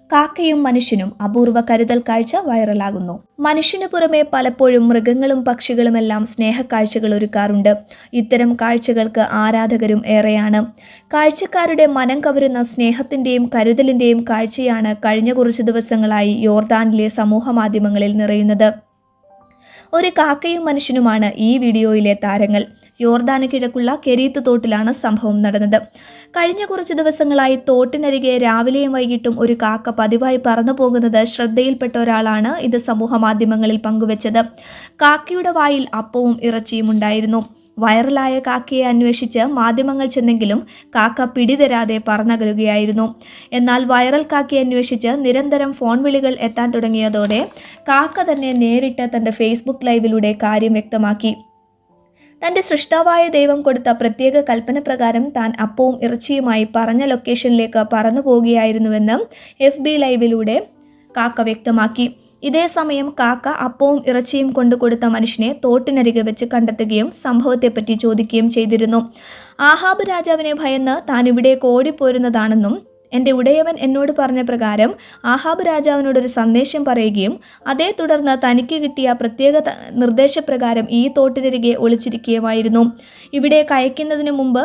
കാക്കയും മനുഷ്യനും അപൂർവ കരുതൽ കാഴ്ച വൈറലാകുന്നു. മനുഷ്യന് പുറമെ പലപ്പോഴും മൃഗങ്ങളും പക്ഷികളുമെല്ലാം സ്നേഹക്കാഴ്ചകൾ ഒരുക്കാറുണ്ട്. ഇത്തരം കാഴ്ചകൾക്ക് ആരാധകരും ഏറെയാണ്. കാഴ്ചക്കാരുടെ മനം കവരുന്ന സ്നേഹത്തിന്റെയും കരുതലിന്റെയും കാഴ്ചയാണ് കഴിഞ്ഞ കുറച്ച് ദിവസങ്ങളായി യോർദാനിലെ സമൂഹ മാധ്യമങ്ങളിൽ നിറയുന്നത്. ഒരു കാക്കയും മനുഷ്യനുമാണ് ഈ വീഡിയോയിലെ താരങ്ങൾ. യോർദാന് കിഴക്കുള്ള കെരീത്ത് തോട്ടിലാണ് സംഭവം നടന്നത്. കഴിഞ്ഞ കുറച്ച് ദിവസങ്ങളായി തോട്ടിനരികെ രാവിലെയും വൈകിട്ടും ഒരു കാക്ക പതിവായി പറന്നു പോകുന്നത് ശ്രദ്ധയിൽപ്പെട്ട ഒരാളാണ് ഇത് സമൂഹ മാധ്യമങ്ങളിൽ പങ്കുവച്ചത്. കാക്കയുടെ വായിൽ അപ്പവും ഇറച്ചിയും ഉണ്ടായിരുന്നു. വൈറലായ കാക്കയെ അന്വേഷിച്ച് മാധ്യമങ്ങൾ ചെന്നെങ്കിലും കാക്ക പിടിതരാതെ പറന്നകലുകയായിരുന്നു. എന്നാൽ വൈറൽ കാക്കയെ അന്വേഷിച്ച് നിരന്തരം ഫോൺ വിളികൾ എത്താൻ തുടങ്ങിയതോടെ കാക്ക തന്നെ നേരിട്ട് തൻ്റെ ഫേസ്ബുക്ക് ലൈവിലൂടെ കാര്യം വ്യക്തമാക്കി. തൻ്റെ സൃഷ്ടാവായ ദൈവം കൊടുത്ത പ്രത്യേക കൽപ്പന പ്രകാരം താൻ അപ്പവും ഇറച്ചിയുമായി പറഞ്ഞ ലൊക്കേഷനിലേക്ക് പറന്നു പോവുകയായിരുന്നുവെന്ന് FB ലൈവിലൂടെ കാക്ക വ്യക്തമാക്കി. ഇതേസമയം കാക്ക അപ്പവും ഇറച്ചിയും കൊണ്ടു കൊടുത്ത മനുഷ്യനെ തോട്ടിനരികെ വെച്ച് കണ്ടെത്തുകയും സംഭവത്തെപ്പറ്റി ചോദിക്കുകയും ചെയ്തിരുന്നു. ആഹാബ് രാജാവിനെ ഭയന്ന് താൻ ഇവിടേക്ക് ഓടിപ്പോരുന്നതാണെന്നും എൻ്റെ ഉടയവൻ എന്നോട് പറഞ്ഞ പ്രകാരം ആഹാബ് രാജാവിനോടൊരു സന്ദേശം പറയുകയും അതേ തുടർന്ന് തനിക്ക് കിട്ടിയ പ്രത്യേക നിർദ്ദേശപ്രകാരം ഈ തോട്ടിനരികെ ഒളിച്ചിരിക്കുകയുമായിരുന്നു. ഇവിടേക്ക് അയക്കുന്നതിന് മുമ്പ്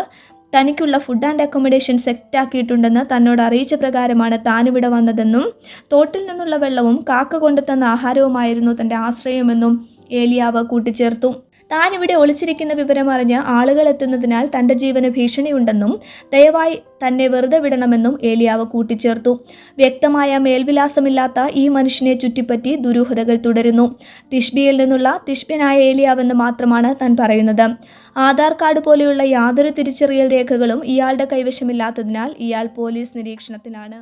തനിക്കുള്ള ഫുഡ് ആൻഡ് അക്കോമഡേഷൻ സെറ്റാക്കിയിട്ടുണ്ടെന്ന് തന്നോട് അറിയിച്ച പ്രകാരമാണ് താനിവിടെ വന്നതെന്നും തോട്ടിൽ നിന്നുള്ള വെള്ളവും കാക്ക കൊണ്ടുതന്ന ആഹാരവുമായിരുന്നു തൻ്റെ ആശ്രയമെന്നും ഏലിയാവ് കൂട്ടിച്ചേർത്തു. താൻ ഇവിടെ ഒളിച്ചിരിക്കുന്ന വിവരം അറിഞ്ഞ് ആളുകൾ എത്തുന്നതിനാൽ തൻ്റെ ജീവന് ഭീഷണിയുണ്ടെന്നും ദയവായി തന്നെ വെറുതെ വിടണമെന്നും ഏലിയാവ് കൂട്ടിച്ചേർത്തു. വ്യക്തമായ മേൽവിലാസമില്ലാത്ത ഈ മനുഷ്യനെ ചുറ്റിപ്പറ്റി ദുരൂഹതകൾ തുടരുന്നു. തിഷ്ബിയിൽ നിന്നുള്ള തിഷ്ബ്യനായ ഏലിയാവെന്ന് മാത്രമാണ് താൻ പറയുന്നത്. ആധാർ കാർഡ് പോലെയുള്ള യാതൊരു തിരിച്ചറിയൽ രേഖകളും ഇയാളുടെ കൈവശമില്ലാത്തതിനാൽ ഇയാൾ പോലീസ് നിരീക്ഷണത്തിലാണ്.